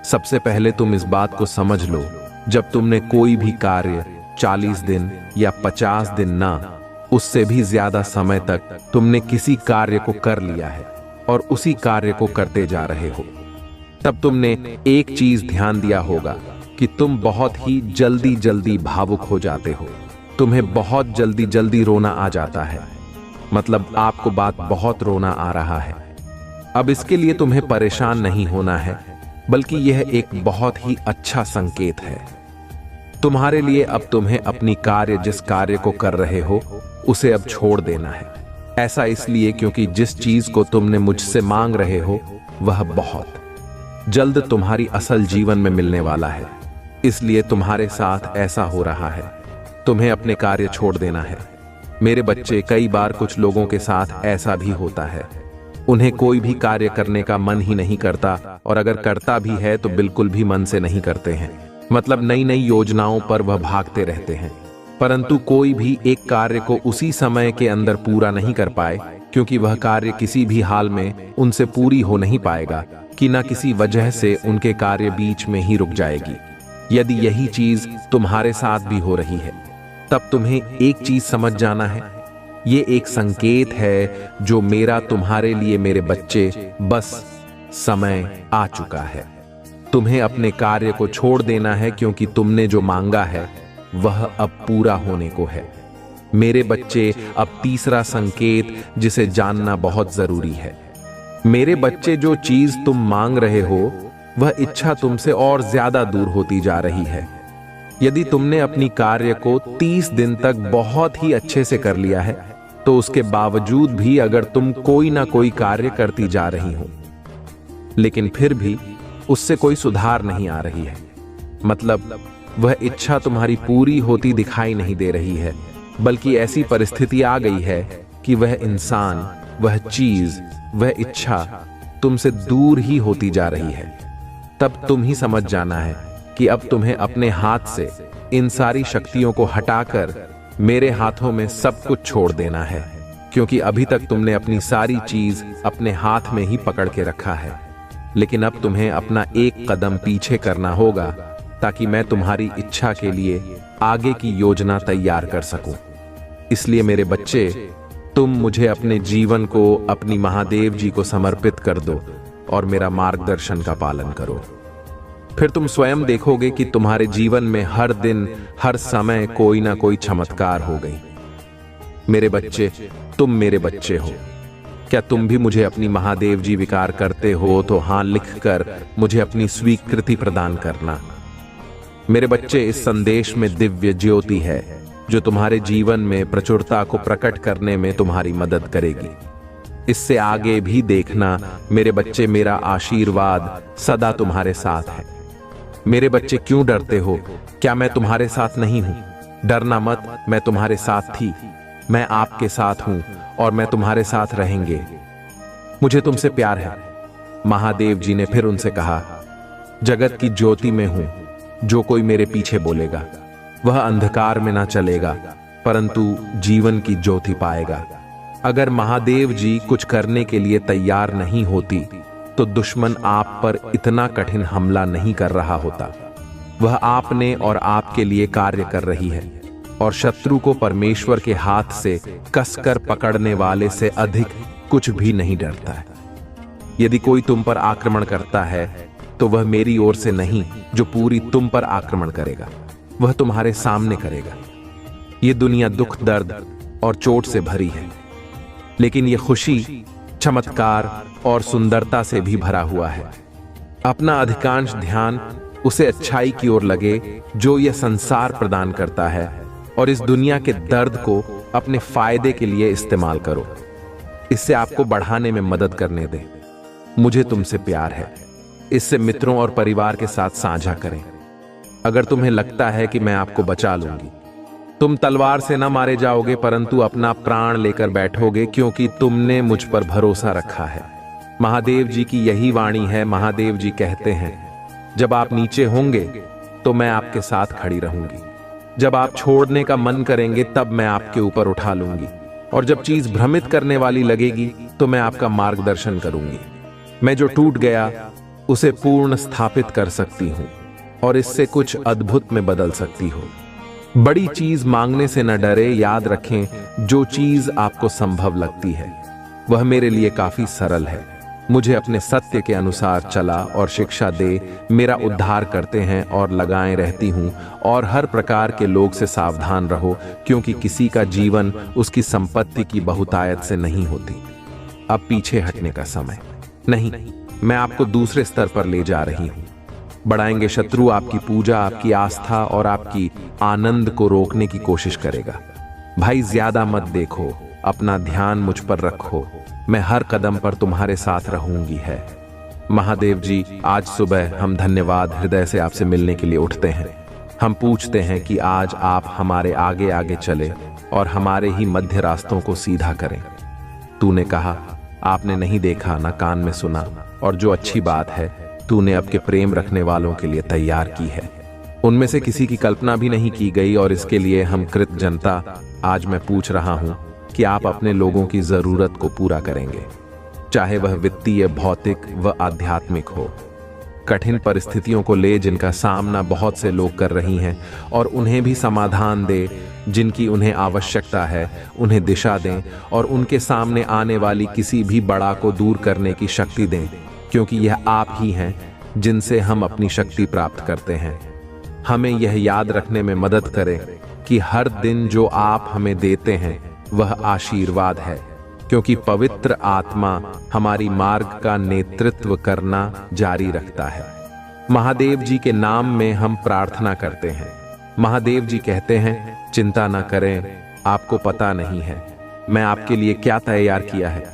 सबसे पहले तुम इस बात को समझ लो, जब तुमने कोई भी कार्य 40 दिन या 50 दिन ना, उससे भी ज्यादा समय तक तुमने किसी कार्य को कर लिया है और उसी कार्य को करते जा रहे हो, तब तुमने एक चीज ध्यान दिया होगा कि तुम बहुत ही जल्दी जल्दी भावुक हो जाते हो। तुम्हें बहुत जल्दी जल्दी रोना आ जाता है, मतलब आपको बात बहुत रोना आ रहा है। अब इसके लिए तुम्हें परेशान नहीं होना है, बल्कि यह एक बहुत ही अच्छा संकेत है तुम्हारे लिए। अब तुम्हें अपनी कार्य, जिस कार्य को कर रहे हो उसे अब छोड़ देना है। ऐसा इसलिए क्योंकि जिस चीज को तुमने मुझसे मांग रहे हो वह बहुत जल्द तुम्हारी असल जीवन में मिलने वाला है। इसलिए तुम्हारे साथ ऐसा हो रहा है। तुम्हें अपने कार्य छोड़ देना है। मेरे बच्चे, कई बार कुछ लोगों के साथ ऐसा भी होता है, उन्हें कोई भी कार्य करने का मन ही नहीं करता, और अगर करता भी है तो बिल्कुल भी मन से नहीं करते हैं। मतलब नई नई योजनाओं पर वह भागते रहते हैं, परंतु कोई भी एक कार्य को उसी समय के अंदर पूरा नहीं कर पाए, क्योंकि वह कार्य किसी भी हाल में उनसे पूरी हो नहीं पाएगा, कि न किसी वजह से उनके कार्य बीच में ही रुक जाएगी। यदि यही चीज तुम्हारे साथ भी हो रही है, तब तुम्हें एक चीज समझ जाना है, ये एक संकेत है जो मेरा तुम्हारे लिए, मेरे बच्चे, बस समय आ चुका है। तुम्हें अपने कार्य को छोड़ देना है, क्योंकि तुमने जो मांगा है वह अब पूरा होने को है। मेरे बच्चे, अब तीसरा संकेत जिसे जानना बहुत जरूरी है। मेरे बच्चे, जो चीज तुम मांग रहे हो वह इच्छा तुमसे और ज्यादा दूर होती जा रही है। यदि तुमने अपनी कार्य को 30 दिन तक बहुत ही अच्छे से कर लिया है, तो उसके बावजूद भी अगर तुम कोई ना कोई कार्य करती जा रही हो, लेकिन फिर भी उससे कोई सुधार नहीं आ रही है, मतलब वह इच्छा तुम्हारी पूरी होती दिखाई नहीं दे रही है, बल्कि ऐसी परिस्थिति आ गई है कि वह इंसान, वह चीज, वह इच्छा तुमसे दूर ही होती जा रही है, तब तुम ही समझ जाना है कि अब तुम्हें अपने हाथ से इन सारी शक्तियों को हटाकर मेरे हाथों में सब कुछ छोड़ देना है, क्योंकि अभी तक तुमने अपनी सारी चीज अपने हाथ में ही पकड़ के रखा है। लेकिन अब तुम्हें अपना एक कदम पीछे करना होगा ताकि मैं तुम्हारी इच्छा के लिए आगे की योजना तैयार कर सकूं। इसलिए मेरे बच्चे, तुम मुझे अपने जीवन को अपनी महादेव जी को समर्पित कर दो और मेरा मार्गदर्शन का पालन करो। फिर तुम स्वयं देखोगे कि तुम्हारे जीवन में हर दिन, हर समय कोई ना कोई चमत्कार हो गई। मेरे बच्चे, तुम मेरे बच्चे हो। क्या तुम भी मुझे अपनी महादेव जी विकार करते हो तो हां लिखकर मुझे अपनी स्वीकृति प्रदान करना। मेरे बच्चे, इस संदेश में दिव्य ज्योति है जो तुम्हारे जीवन में प्रचुरता को प्रकट करने में तुम्हारी मदद करेगी। इससे आगे भी देखना मेरे बच्चे, मेरा आशीर्वाद सदा तुम्हारे साथ है। मेरे बच्चे, क्यों डरते हो? क्या मैं तुम्हारे साथ नहीं हूं? डरना मत, मैं तुम्हारे साथ थी, मैं आपके साथ हूं और मैं तुम्हारे साथ रहेंगे। मुझे तुमसे प्यार है। महादेव जी ने फिर उनसे कहा, जगत की ज्योति में हूं, जो कोई मेरे पीछे बोलेगा वह अंधकार में ना चलेगा परंतु जीवन की ज्योति पाएगा। अगर महादेव जी कुछ करने के लिए तैयार नहीं होती तो दुश्मन आप पर इतना कठिन हमला नहीं कर रहा होता। वह आपने और आपके लिए कार्य कर रही है और शत्रु को परमेश्वर के हाथ से कसकर पकड़ने वाले से अधिक कुछ भी नहीं डरता है। यदि कोई तुम पर आक्रमण करता है तो वह मेरी ओर से नहीं, जो पूरी तुम पर आक्रमण करेगा वह तुम्हारे सामने करेगा। ये दुनिया दुख, दर्द और चोट से भरी है, लेकिन ये खुशी, चमत्कार और सुंदरता से भी भरा हुआ है। अपना अधिकांश ध्यान उसे अच्छाई की ओर लगे जो यह संसार प्रदान करता है और इस दुनिया के दर्द को अपने फायदे के लिए इस्तेमाल करो। इससे आपको बढ़ाने में मदद करने दे। मुझे तुमसे प्यार है, इससे मित्रों और परिवार के साथ साझा करें। अगर तुम्हें लगता है कि मैं आपको बचा लूंगी, तुम तलवार से न मारे जाओगे परंतु अपना प्राण लेकर बैठोगे, क्योंकि तुमने मुझ पर भरोसा रखा है। महादेव जी की यही वाणी है। महादेव जी कहते हैं, जब आप नीचे होंगे तो मैं आपके साथ खड़ी रहूंगी, जब आप छोड़ने का मन करेंगे तब मैं आपके ऊपर उठा लूंगी, और जब चीज भ्रमित करने वाली लगेगी तो मैं आपका मार्गदर्शन करूंगी। मैं जो टूट गया उसे पूर्ण स्थापित कर सकती हूं और इससे कुछ अद्भुत में बदल सकती हो। बड़ी चीज मांगने से न डरे। याद रखें, जो चीज आपको संभव लगती है वह मेरे लिए काफी सरल है। मुझे अपने सत्य के अनुसार चला और शिक्षा दे, मेरा उद्धार करते हैं और लगाए रहती हूं। और हर प्रकार के लोग से सावधान रहो, क्योंकि किसी का जीवन उसकी संपत्ति की बहुतायत से नहीं होती। अब पीछे हटने का समय नहीं, मैं आपको दूसरे स्तर पर ले जा रही हूं। बढ़ाएंगे शत्रु आपकी पूजा, आपकी आस्था और आपकी आनंद को रोकने की कोशिश करेगा। भाई, ज्यादा मत देखो, अपना ध्यान मुझ पर रखो, मैं हर कदम पर तुम्हारे साथ रहूंगी है। महादेव जी, आज सुबह हम धन्यवाद हृदय से आपसे मिलने के लिए उठते हैं। हम पूछते हैं कि आज आप हमारे आगे आगे चले और हमारे ही मध्य रास्तों को सीधा करें। तूने कहा, आपने नहीं देखा ना कान में सुना, और जो अच्छी बात है तूने आपके प्रेम रखने वालों के लिए तैयार की है, उनमें से किसी की कल्पना भी नहीं की गई, और इसके लिए हम कृत जनता आज मैं पूछ रहा हूं कि आप अपने लोगों की जरूरत को पूरा करेंगे, चाहे वह वित्तीय, भौतिक व आध्यात्मिक हो। कठिन परिस्थितियों को ले जिनका सामना बहुत से लोग कर रही हैं, और उन्हें भी समाधान दे जिनकी उन्हें आवश्यकता है, उन्हें दिशा दें और उनके सामने आने वाली किसी भी बड़ा को दूर करने की शक्ति दें, क्योंकि यह आप ही हैं जिनसे हम अपनी शक्ति प्राप्त करते हैं। हमें यह याद रखने में मदद करें कि हर दिन जो आप हमें देते हैं वह आशीर्वाद है, क्योंकि पवित्र आत्मा हमारी मार्ग का नेतृत्व करना जारी रखता है। महादेव जी के नाम में हम प्रार्थना करते हैं। महादेव जी कहते हैं, चिंता न करें, आपको पता नहीं है मैं आपके लिए क्या तैयार किया है।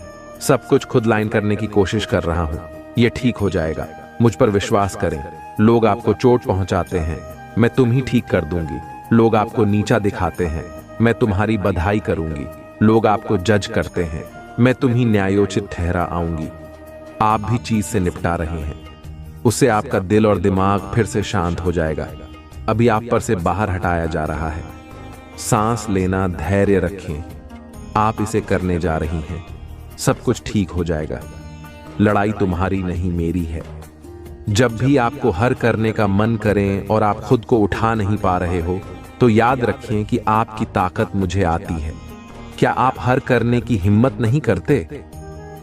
सब कुछ खुद लाइन करने की कोशिश कर रहा हूं। ये ठीक हो जाएगा, मुझ पर विश्वास करें। लोग आपको चोट पहुंचाते हैं, मैं तुम ही ठीक कर दूंगी। लोग आपको नीचा दिखाते हैं, मैं तुम्हारी बधाई करूंगी। लोग आपको जज करते हैं, मैं तुम्ही न्यायोचित ठहरा आऊंगी। आप भी चीज से निपटा रहे हैं, उससे आपका दिल और दिमाग फिर से शांत हो जाएगा। अभी आप पर से बाहर हटाया जा रहा है। सांस लेना, धैर्य रखें, आप इसे करने जा रही हैं। सब कुछ ठीक हो जाएगा। लड़ाई तुम्हारी नहीं, मेरी है। जब भी आपको हर करने का मन करें और आप खुद को उठा नहीं पा रहे हो, तो याद रखें कि आपकी ताकत मुझे आती है। क्या आप हर करने की हिम्मत नहीं करते?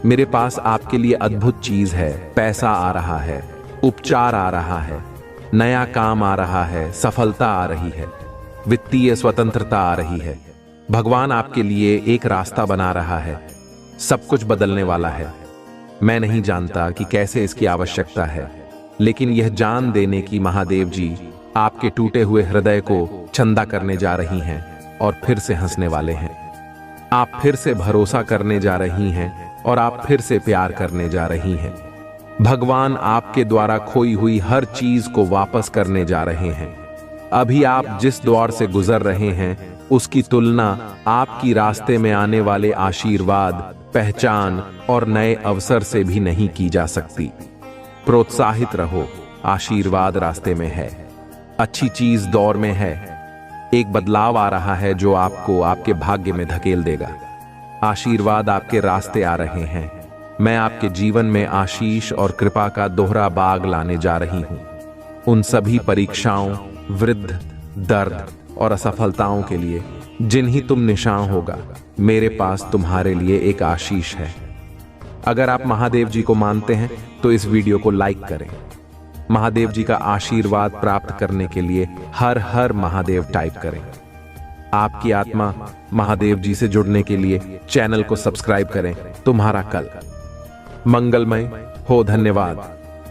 मेरे पास आपके लिए अद्भुत चीज है। पैसा आ रहा है, उपचार आ रहा है, नया काम आ रहा है, सफलता आ रही है, वित्तीय स्वतंत्रता आ रही है। भगवान आपके लिए एक रास्ता बना रहा है। सब कुछ बदलने वाला है। मैं नहीं जानता कि कैसे इसकी आवश्यकता है, लेकिन यह जान देने की महादेव जी आपके टूटे हुए हृदय को चंदा करने जा रही हैं और फिर से हंसने वाले हैं। आप फिर से भरोसा करने जा रही हैं और आप फिर से प्यार करने जा रही हैं। भगवान आपके द्वारा खोई हुई हर चीज को वापस करने जा रहे हैं। अभी आप जिस दौर से गुजर रहे हैं उसकी तुलना आपकी रास्ते में आने वाले आशीर्वाद, पहचान और नए अवसर से भी नहीं की जा सकती। प्रोत्साहित रहो, आशीर्वाद रास्ते में है, अच्छी चीज दौर में है। एक बदलाव आ रहा है जो आपको आपके भाग्य में धकेल देगा। आशीर्वाद आपके रास्ते आ रहे हैं। मैं आपके जीवन में आशीष और कृपा का दोहरा बाग लाने जा रही हूं। उन सभी परीक्षाओं, वृद्ध, दर्द और असफलताओं के लिए जिन्हीं तुम निशान होगा, मेरे पास तुम्हारे लिए एक आशीष है। अगर आप महादेव जी को मानते हैं तो इस वीडियो को लाइक करें। महादेव जी का आशीर्वाद प्राप्त करने के लिए हर हर महादेव टाइप करें। आपकी आत्मा महादेव जी से जुड़ने के लिए चैनल को सब्सक्राइब करें। तुम्हारा कल मंगलमय हो। धन्यवाद।